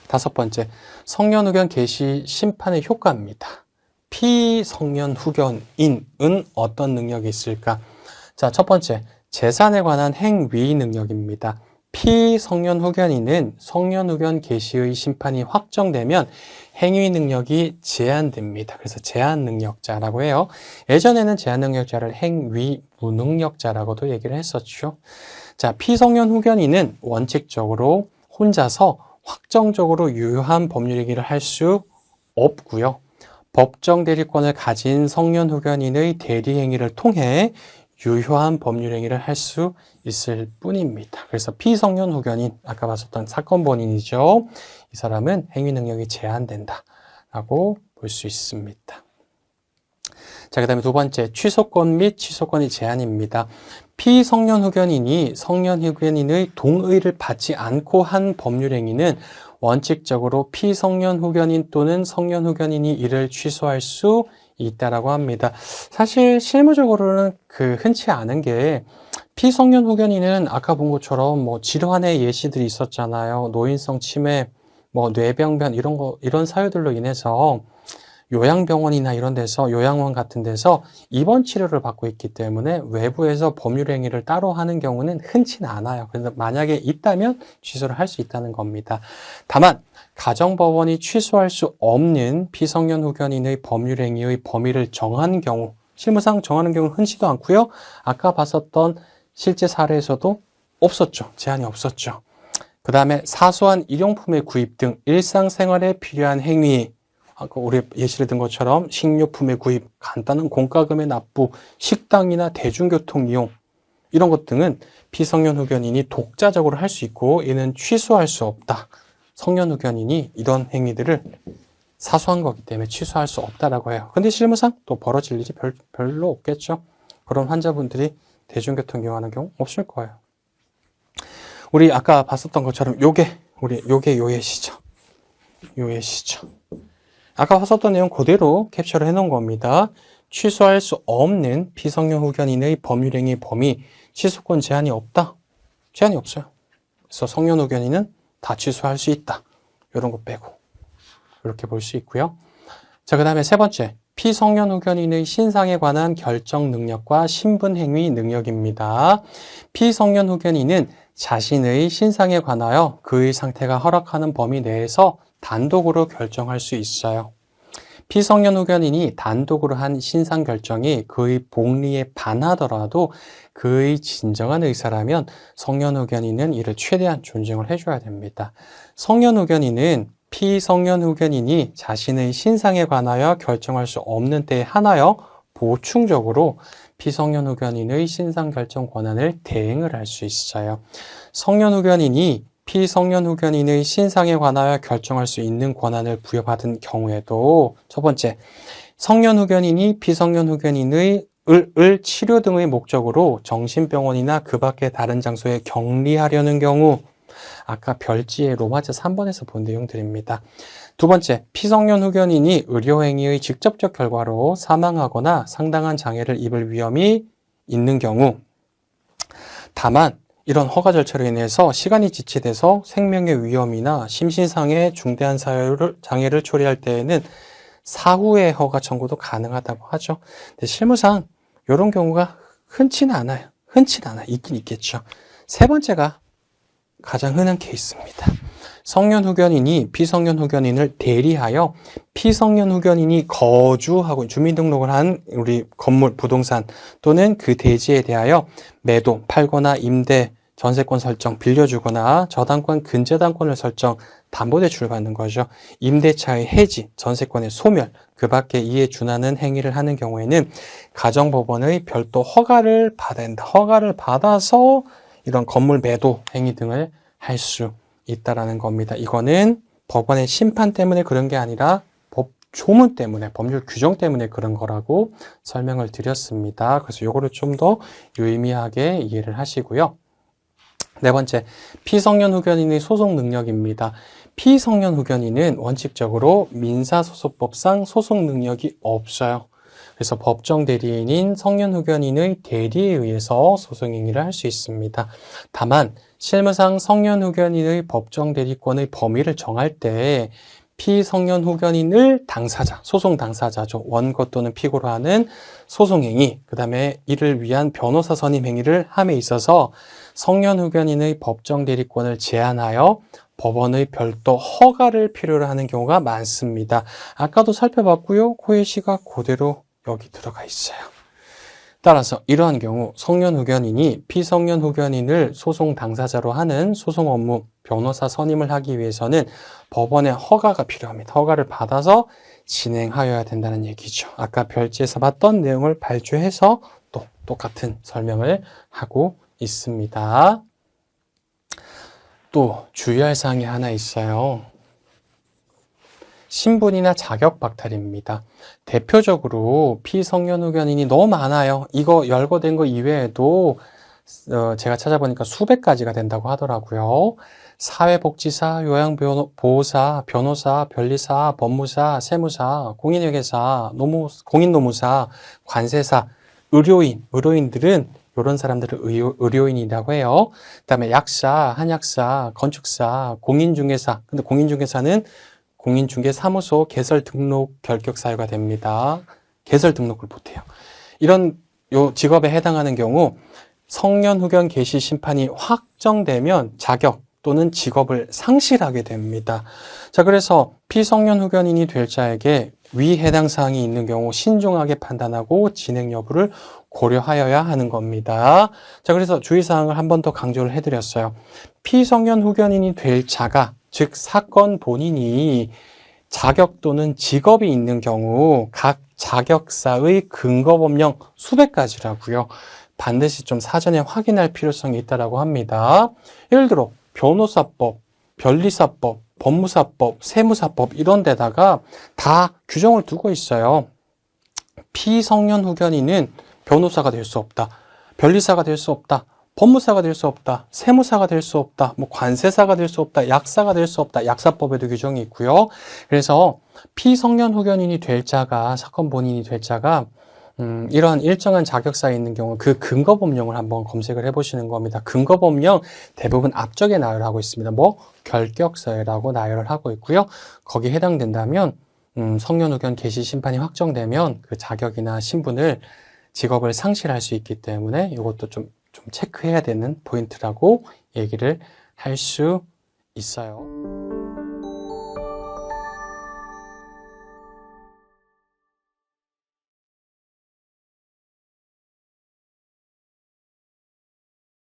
다섯 번째, 성년 후견 개시 심판의 효과입니다. 피성년 후견인은 어떤 능력이 있을까? 자, 첫 번째, 재산에 관한 행위 능력입니다. 피성년 후견인은 성년 후견 개시의 심판이 확정되면 행위 능력이 제한됩니다. 그래서 제한 능력자라고 해요. 예전에는 제한 능력자를 행위 무능력자라고도 얘기를 했었죠. 자, 피성년 후견인은 원칙적으로 혼자서 확정적으로 유효한 법률 얘기를 할 수 없고요. 법정 대리권을 가진 성년 후견인의 대리 행위를 통해 유효한 법률 행위를 할 수 있을 뿐입니다. 그래서 피성년 후견인, 아까 봤었던 사건 본인이죠. 이 사람은 행위 능력이 제한된다라고 볼 수 있습니다. 자, 그 다음에 두 번째, 취소권 및 취소권의 제한입니다. 피성년 후견인이 성년 후견인의 동의를 받지 않고 한 법률 행위는 원칙적으로 피성년 후견인 또는 성년 후견인이 이를 취소할 수 있다라고 합니다. 사실 실무적으로는 흔치 않은 게 피성년 후견인은 아까 본 것처럼 뭐 질환의 예시들이 있었잖아요. 노인성 치매, 뭐 뇌병변 이런 사유들로 인해서 요양병원이나 이런 데서 요양원 같은 데서 입원 치료를 받고 있기 때문에 외부에서 법률 행위를 따로 하는 경우는 흔치는 않아요. 그래서 만약에 있다면 취소를 할 수 있다는 겁니다. 다만 가정법원이 취소할 수 없는 피성년 후견인의 법률 행위의 범위를 정한 경우, 실무상 정하는 경우는 흔치도 않고요. 아까 봤었던 실제 사례에서도 없었죠. 제한이 없었죠. 그 다음에 사소한 일용품의 구입 등 일상생활에 필요한 행위, 아까 우리 예시를 든 것처럼 식료품의 구입, 간단한 공과금의 납부, 식당이나 대중교통 이용 이런 것 등은 피성년 후견인이 독자적으로 할 수 있고 이는 취소할 수 없다. 성년 후견인이 이런 행위들을 사소한 거기 때문에 취소할 수 없다라고 해요. 근데 실무상 또 벌어질 일이 별로 없겠죠. 그런 환자분들이 대중교통 이용하는 경우 없을 거예요. 우리 아까 봤었던 것처럼 요게 요예시죠. 요예시죠. 아까 봤었던 내용 그대로 캡처를 해놓은 겁니다. 취소할 수 없는 피성년 후견인의 법률행위 범위, 취소권 제한이 없다? 제한이 없어요. 그래서 성년 후견인은 다 취소할 수 있다. 이런 거 빼고 이렇게 볼 수 있고요. 자, 그 다음에 세 번째, 피성년 후견인의 신상에 관한 결정 능력과 신분행위 능력입니다. 피성년 후견인은 자신의 신상에 관하여 그의 상태가 허락하는 범위 내에서 단독으로 결정할 수 있어요. 피성년 후견인이 단독으로 한 신상 결정이 그의 복리에 반하더라도 그의 진정한 의사라면 성년 후견인은 이를 최대한 존중을 해줘야 됩니다. 성년 후견인은 피성년 후견인이 자신의 신상에 관하여 결정할 수 없는 때에 한하여 보충적으로 피성년 후견인의 신상 결정 권한을 대행을 할 수 있어요. 성년 후견인이 피성년 후견인의 신상에 관하여 결정할 수 있는 권한을 부여받은 경우에도 첫 번째, 성년 후견인이 피성년 후견인의 을 치료 등의 목적으로 정신병원이나 그 밖의 다른 장소에 격리하려는 경우, 아까 별지의 로마자 3번에서 본 내용들입니다. 두 번째, 피성년 후견인이 의료행위의 직접적 결과로 사망하거나 상당한 장애를 입을 위험이 있는 경우, 다만 이런 허가 절차로 인해서 시간이 지체돼서 생명의 위험이나 심신상의 중대한 장애를 초래할 때에는 사후의 허가 청구도 가능하다고 하죠. 근데 실무상 이런 경우가 흔치는 않아요. 있긴 있겠죠. 세 번째가 가장 흔한 케이스입니다. 성년 후견인이 피성년 후견인을 대리하여 피성년 후견인이 거주하고 주민등록을 한 우리 건물, 부동산 또는 그 대지에 대하여 매도, 팔거나 임대, 전세권 설정, 빌려주거나 저당권, 근저당권을 설정, 담보대출을 받는 거죠. 임대차의 해지, 전세권의 소멸, 그 밖에 이에 준하는 행위를 하는 경우에는 가정법원의 별도 허가를 받아야 된다. 허가를 받아서 이런 건물 매도 행위 등을 할 수 있다라는 겁니다. 이거는 법원의 심판 때문에 그런 게 아니라 법 조문 때문에, 법률 규정 때문에 그런 거라고 설명을 드렸습니다. 그래서 요거를 좀 더 유의미하게 이해를 하시고요. 네 번째, 피성년 후견인의 소송 능력입니다. 피성년 후견인은 원칙적으로 민사소송법상 소송 능력이 없어요. 그래서 법정 대리인인 성년후견인의 대리에 의해서 소송행위를 할 수 있습니다. 다만 실무상 성년후견인의 법정 대리권의 범위를 정할 때 피성년후견인을 당사자, 소송 당사자죠. 원고 또는 피고로 하는 소송행위, 그 다음에 이를 위한 변호사 선임 행위를 함에 있어서 성년후견인의 법정 대리권을 제한하여 법원의 별도 허가를 필요로 하는 경우가 많습니다. 아까도 살펴봤고요. 코에시가 그대로 여기 들어가 있어요. 따라서 이러한 경우 성년후견인이 피성년후견인을 소송 당사자로 하는 소송 업무 변호사 선임을 하기 위해서는 법원의 허가가 필요합니다. 허가를 받아서 진행하여야 된다는 얘기죠. 아까 별지에서 봤던 내용을 발주해서 또 똑같은 설명을 하고 있습니다. 또 주의할 사항이 하나 있어요. 신분이나 자격 박탈입니다. 대표적으로 피성년후견인이 너무 많아요. 이거 열거된 거 이외에도 제가 찾아보니까 수백 가지가 된다고 하더라고요. 사회복지사, 요양보호사, 변호사, 변리사, 법무사, 세무사, 공인회계사, 공인노무사, 관세사, 의료인들은 이런 사람들을 의료인이라고 해요. 그다음에 약사, 한약사, 건축사, 공인중개사. 근데 공인중개사는 공인중개사무소 개설 등록 결격 사유가 됩니다. 개설 등록을 못해요. 이런 요 직업에 해당하는 경우 성년후견 개시 심판이 확정되면 자격 또는 직업을 상실하게 됩니다. 자, 그래서 피성년후견인이 될 자에게 위 해당 사항이 있는 경우 신중하게 판단하고 진행 여부를 고려하여야 하는 겁니다. 자, 그래서 주의사항을 한 번 더 강조를 해드렸어요. 피성년후견인이 될 자가, 즉 사건 본인이 자격 또는 직업이 있는 경우 각 자격사의 근거법령 수백 가지라고요. 반드시 좀 사전에 확인할 필요성이 있다고 합니다. 예를 들어 변호사법, 변리사법, 법무사법, 세무사법 이런 데다가 다 규정을 두고 있어요. 피성년후견인은 변호사가 될 수 없다. 변리사가 될 수 없다. 법무사가 될 수 없다. 세무사가 될 수 없다. 관세사가 될 수 없다. 약사가 될 수 없다. 약사법에도 규정이 있고요. 그래서 피성년후견인이 될 자가, 사건 본인이 될 자가 이러한 일정한 자격사에 있는 경우 그 근거법령을 한번 검색을 해보시는 겁니다. 근거법령 대부분 앞쪽에 나열을 하고 있습니다. 결격서라고 나열을 하고 있고요. 거기에 해당된다면 성년후견 개시 심판이 확정되면 그 자격이나 신분을 직업을 상실할 수 있기 때문에 이것도 좀 체크해야 되는 포인트라고 얘기를 할 수 있어요.